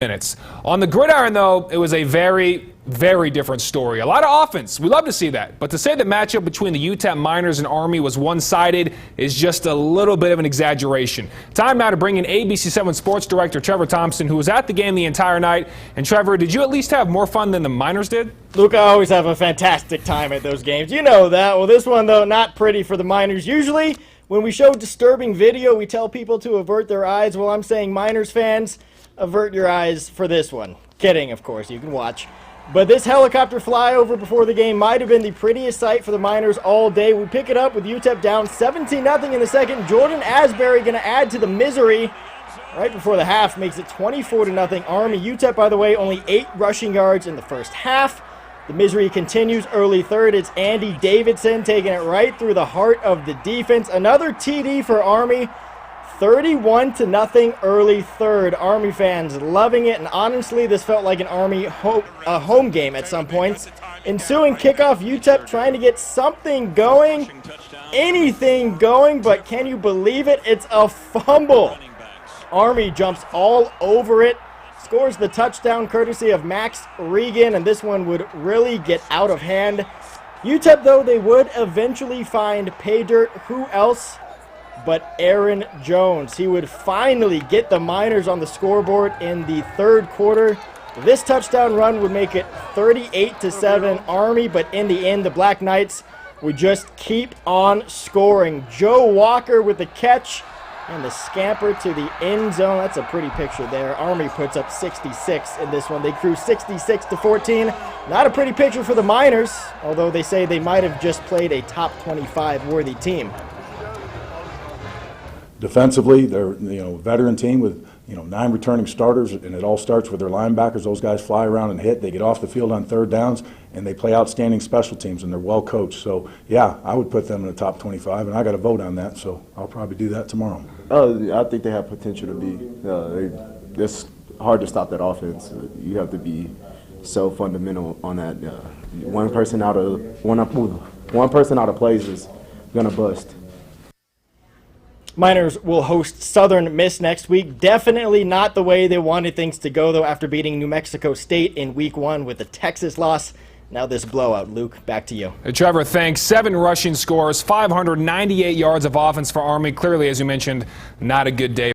minutes. On the gridiron, though, it was a very, very different story. A lot of offense. We love to see that. But to say the matchup between the UTEP Miners and Army was one-sided is just a little bit of an exaggeration. Time now to bring in ABC7 Sports Director Trevor Thompson, who was at the game the entire night. And Trevor, did you at least have more fun than the Miners did? Luke, I always have a fantastic time at those games. You know that. Well, this one, though, not pretty for the Miners. Usually, when we show disturbing video, we tell people to avert their eyes. Well, I'm saying Miners fans, avert your eyes for this one. Kidding, of course, you can watch. But this helicopter flyover before the game might have been the prettiest sight for the Miners all day. We pick it up with UTEP down 17-0 in the second. Jordan Asbury going to add to the misery right before the half, makes it 24-0 Army. UTEP, by the way, only 8 rushing yards in the first half. The misery continues early third. It's Andy Davidson taking it right through the heart of the defense. Another TD for Army. 31-0 early third. Army fans loving it, and honestly, this felt like an Army home game at some points. Ensuing kickoff, UTEP trying to get something going, anything going, but can you believe it? It's a fumble. Army jumps all over it, scores the touchdown courtesy of Max Regan, and this one would really get out of hand. UTEP, though, they would eventually find pay dirt. Who else but Aaron Jones? He would finally get the Miners on the scoreboard in the third quarter. This touchdown run would make it 38-7 Army, but in the end, the Black Knights would just keep on scoring. Joe Walker with the catch and the scamper to the end zone. That's a pretty picture there. Army puts up 66 in this one. They cruise 66-14. Not a pretty picture for the Miners, although they say they might have just played a top 25 worthy team. Defensively, they're a veteran team with 9 returning starters, and it all starts with their linebackers. Those guys fly around and hit. They get off the field on third downs, and they play outstanding special teams, and they're well coached. So yeah, I would put them in the top 25, and I got to vote on that. So I'll probably do that tomorrow. I think they have potential to be. It's hard to stop that offense. You have to be so fundamental on that. One person out of plays is gonna bust. Miners will host Southern Miss next week. Definitely not the way they wanted things to go, though, after beating New Mexico State in week 1 with the Texas loss. Now this blowout. Luke, back to you. Trevor, thanks. 7 rushing scores, 598 yards of offense for Army. Clearly, as you mentioned, not a good day.